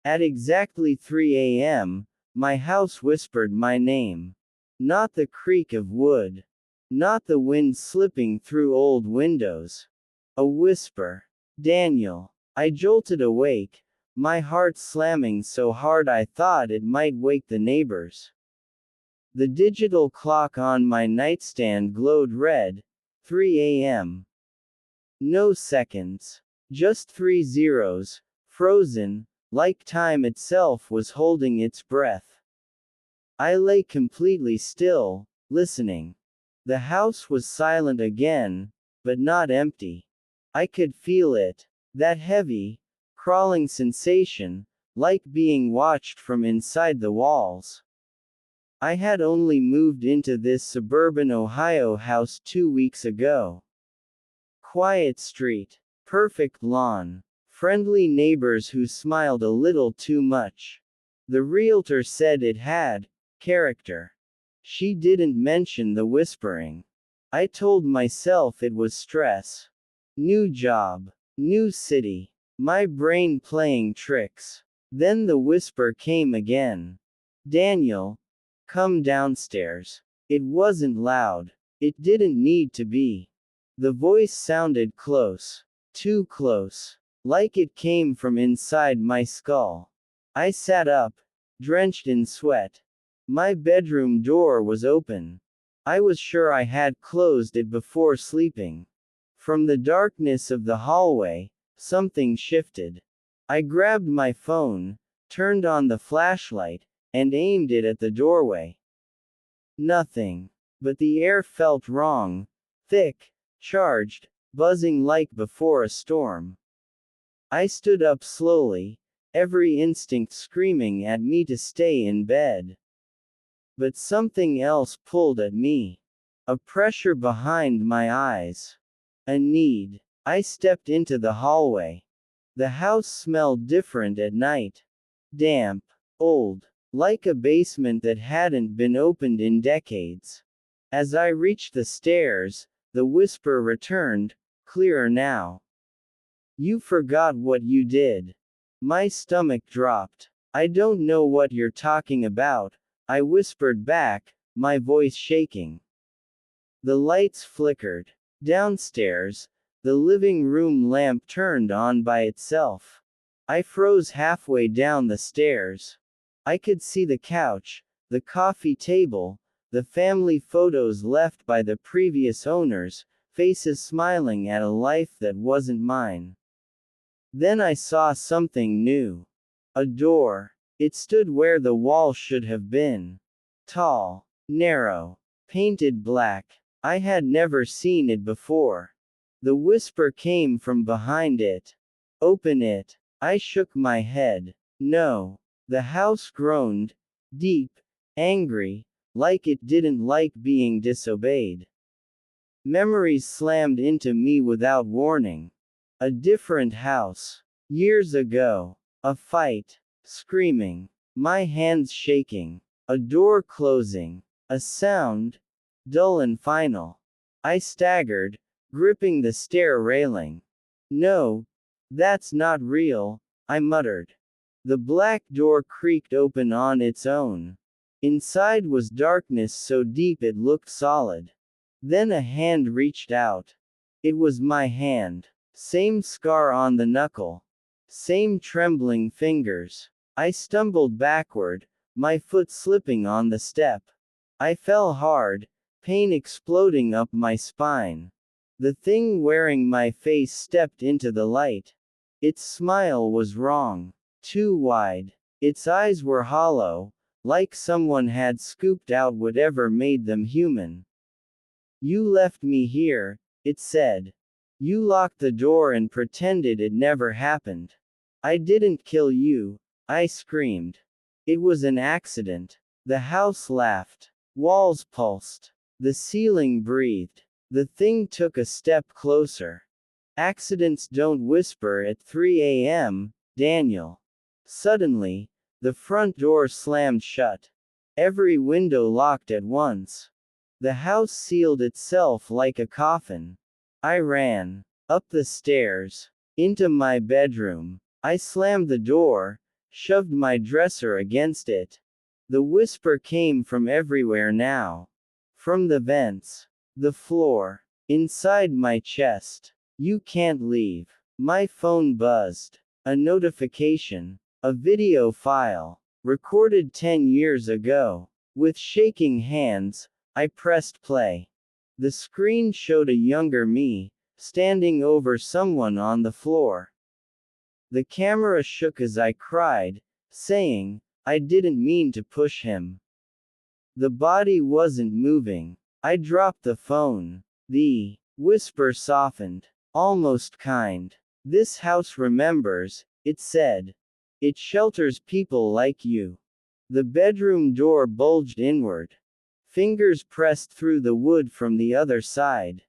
At exactly 3 a.m., my house whispered my name. Not the creak of wood. Not the wind slipping through old windows. A whisper. Daniel. I jolted awake, my heart slamming so hard I thought it might wake the neighbors. The digital clock on my nightstand glowed red. 3 a.m. No seconds. Just 3 zeros, frozen, like time itself was holding its breath. I lay completely still, listening. The house was silent again, but not empty. I could feel it. That heavy, crawling sensation, like being watched from inside the walls. I had only moved into this suburban Ohio house 2 weeks ago. Quiet street. Perfect lawn. Friendly neighbors who smiled a little too much. The realtor said it had character. She didn't mention the whispering. I told myself it was stress. New job. New city. My brain playing tricks. Then the whisper came again. Daniel, come downstairs. It wasn't loud. It didn't need to be. The voice sounded close. Too close. Like it came from inside my skull. I sat up, drenched in sweat. My bedroom door was open. I was sure I had closed it before sleeping. From the darkness of the hallway, something shifted. I grabbed my phone, turned on the flashlight, and aimed it at the doorway. Nothing. But the air felt wrong. Thick, charged, buzzing like before a storm. I stood up slowly, every instinct screaming at me to stay in bed. But something else pulled at me. A pressure behind my eyes. A need. I stepped into the hallway. The house smelled different at night. Damp. Old. Like a basement that hadn't been opened in decades. As I reached the stairs, the whisper returned, clearer now. You forgot what you did. My stomach dropped. I don't know what you're talking about, I whispered back, my voice shaking. The lights flickered. Downstairs, the living room lamp turned on by itself. I froze halfway down the stairs. I could see the couch, the coffee table, the family photos left by the previous owners, faces smiling at a life that wasn't mine. Then I saw something new. A door. It stood where the wall should have been. Tall, narrow, painted black. I had never seen it before. The whisper came from behind it. Open it. I shook my head. No. The house groaned. Deep. Angry. Like it didn't like being disobeyed. Memories slammed into me without warning. A different house. Years ago. A fight. Screaming. My hands shaking. A door closing. A sound. Dull and final. I staggered, gripping the stair railing. No. That's not real, I muttered. The black door creaked open on its own. Inside was darkness so deep it looked solid. Then a hand reached out. It was my hand. Same scar on the knuckle. Same trembling fingers. I stumbled backward, my foot slipping on the step. I fell hard, pain exploding up my spine. The thing wearing my face stepped into the light. Its smile was wrong. Too wide. Its eyes were hollow, like someone had scooped out whatever made them human. You left me here, it said. You locked the door and pretended it never happened. I didn't kill you, I screamed. It was an accident. The house laughed. Walls pulsed. The ceiling breathed. The thing took a step closer. Accidents don't whisper at 3 a.m., Daniel. Suddenly, the front door slammed shut. Every window locked at once. The house sealed itself like a coffin. I ran. Up the stairs. Into my bedroom. I slammed the door, shoved my dresser against it. The whisper came from everywhere now. From the vents, the floor, inside my chest. You can't leave. My phone buzzed. A notification. A video file. Recorded 10 years ago. With shaking hands, I pressed play. The screen showed a younger me, standing over someone on the floor. The camera shook as I cried, saying, I didn't mean to push him. The body wasn't moving. I dropped the phone. The whisper softened, almost kind. This house remembers, it said. It shelters people like you. The bedroom door bulged inward. Fingers pressed through the wood from the other side.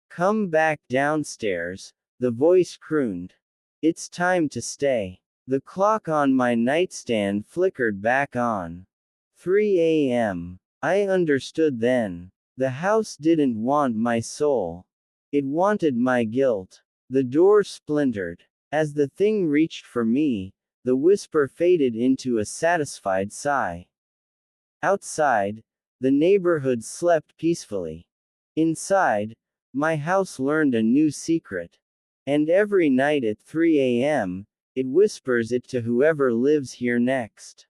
Come back downstairs, the voice crooned. It's time to stay. The clock on my nightstand flickered back on. 3 a.m. I understood then. The house didn't want my soul. It wanted my guilt. The door splintered. As the thing reached for me, the whisper faded into a satisfied sigh. Outside, the neighborhood slept peacefully. Inside, my house learned a new secret. And every night at 3 a.m., it whispers it to whoever lives here next.